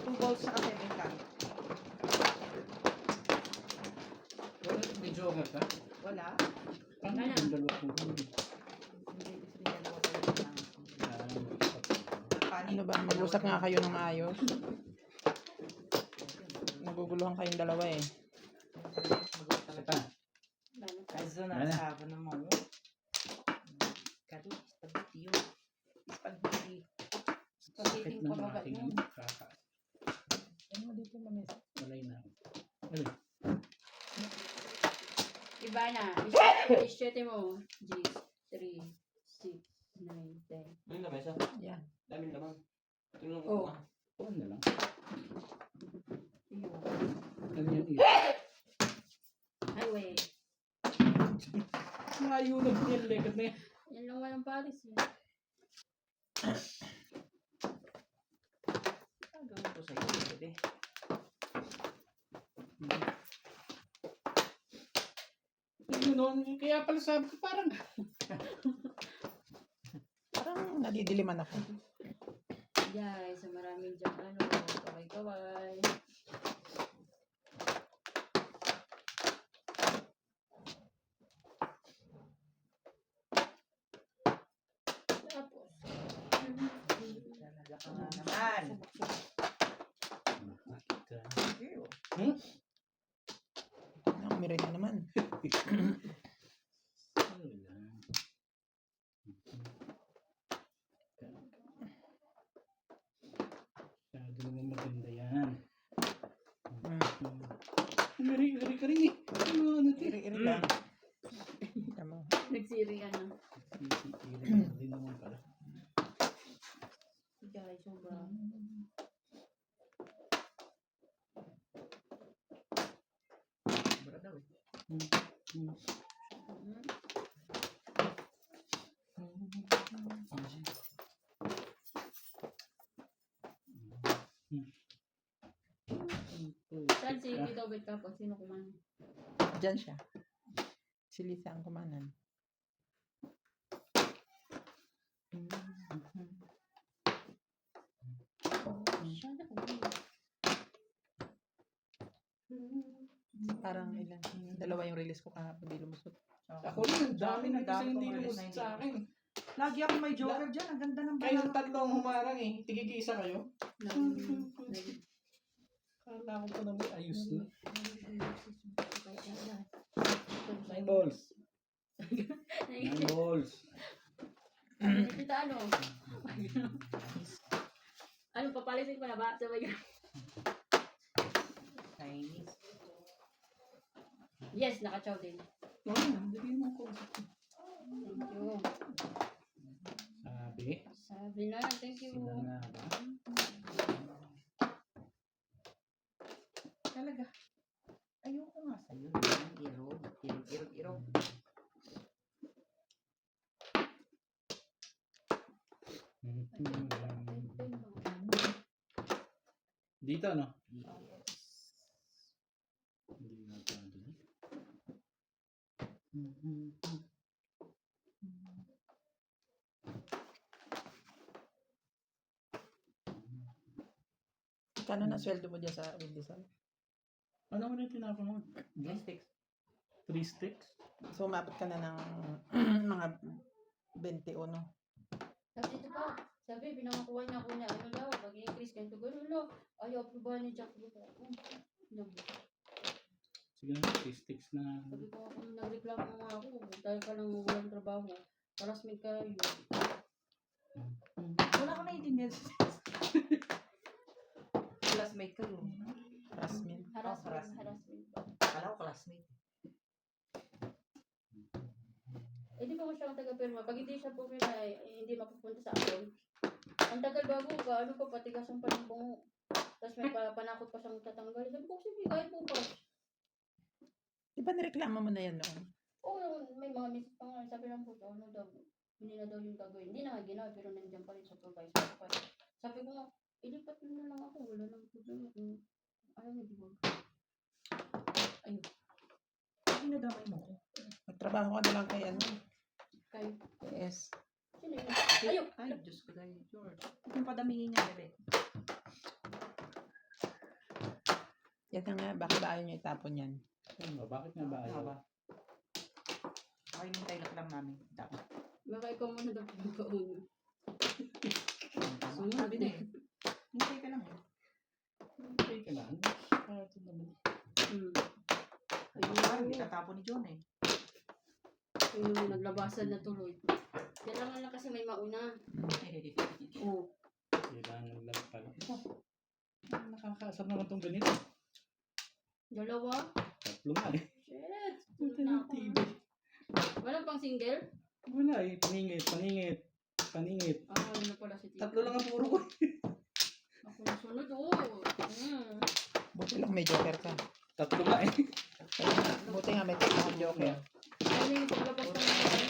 2 volts sa 7 cam. May joker ka? Wala. Ano Wala. yung dalawa ko? Hindi, gusto rin dalawa talaga lang. Ano ba? Mag-usap nga kayo ng maayos. Naguguluhan kayong dalawa eh. Saka. Kaso Wala. nasabi na mo. Kado, spaghetti yun. Spaghetti. Sakit Pagdating na pababa aking mo. kaka. Ano mo dito mamesa? Walay na. Ano? Iba na. Isyete mo. G, 3, 6, 9, 10. Ano yung lamesa? Yan. Daming laman. Tingnan ko Oh. nga. Kuhan na lang. Iyo. Ano yan? Highway. Layo na po yan. Lekat na yan. Yan lang walang palis eh. Ang gawin ko sa iyo, bebe. Yun noon. Kaya pala sabi ko parang Parang nadidiliman ako. Guys, sa maraming dyan ano. Kaway-kaway. Tapos. Talaga ka nga naman. nakakita. Ew. Nakamirin na naman. Ano lang. Masyado naman maganda yan. Iri ka rin eh. Ano ito? Iri-iri lang. Tama. Nagsiri ka na. Iri din naman pala. Guys, sobra. Sobra daw eh. Hmm. Saan si Tito Bet ka po? Sino kumain? Diyan siya. Si Lisa ang kumanan. Siya na kumain. Parang ilan. Dalawa yung release ko kahapon. Di lumusot. Ako rin, ang dami na kasi hindi kong lumusot release sa na akin. Lagi ako may joker dyan. Ang ganda ng Kayong banana. tatlo ang humarang eh. Tigigisa kayo. Nag- Kala ko pa naman ayos na. Nine 9 balls. 9 balls. Kita ano? Ano, papalisin ko na ba? Sabay ka. Chinese. Yes, naka-chow din. Okay na, bigyan mo ko. Thank you. Sabi. Sabi na, thank you. Sila nga ba? Talaga. Ayoko nga sa'yo. Irog. Irog. Dito no? Yes. Hindi na ito doon. Kano na sweldo mo dyan sa Windisal? Ano mo na yung tinapon mo? Sticks. 3 sticks? So, umabot ka na ng mga 21. Sabi dito pa, sabi, pinangakuha niya ako niya, ano daw, pag-increase ganito, gano'n, no? Ayaw, aprobahan ni Jack. Sabi ko, Sige na, 3 sticks na. sabi ko, kung nagreklamo nga ako, dahil ka lang walang trabaho, harassment ka yun. Wala ko naiintindihan. Classmate ka yun. Rasmin. Harassment. Kala ko classmate. Eh, di ba ko siya ang taga-pirma? Pag hindi siya pumila, hindi mapupunta sa akin. Ang tagal bago ka, ano pa, patigasan pa ng bungo. Tapos may panakot pa siyang tatanggal. Sabi ko, sige, kahit bukas. Di ba nireklamo mo na yan noon? Oo, may mga miss pa nga. Sabi lang po, ano daw, hindi na daw yung gagawin. Hindi na nga ginawa, pero nandiyan pa rin sa supervisor. Sabi ko nga, ilipat mo na lang ako. Wala nang problema kung ayaw niya, di ba? Ayun. Pinadamay mo ko. Magtrabaho ka na lang kay ano? Kayo. Yes. Sino yun? Ayun! Ay, Diyos ko dahil George. Huwag mong padamihin niya, bebe. Yan na nga, bakit ba ayaw niyo itapon yan? Ano, bakit nga ba Ano ayaw? ba? Ay, hintay na lang namin. Dapat. Baka ikaw muna daw pinagkauna. Sunod Sabi na eh. eh. Hintay ka lang eh. Okay ka na. Ito naman. Parang hindi tatapon ni John eh. Yung naglabasan na tuloy. Kailangan lang kasi may mauna. Oo. Kailangan lang pala. Nakakaasar naman tong ganito. Dalawa. Tatlo nga eh. Shit. Punta Sunod na ng ako. TV. Wala pang single? Wala eh. Paningit. Ako na pala si Tito. Tatlo lang ang puro ko. Ako na sunod. Oo. Buti lang may joker ka. Tatlo nga eh. Buti nga may tatlo kang joker. Ano yung paglabas ko ng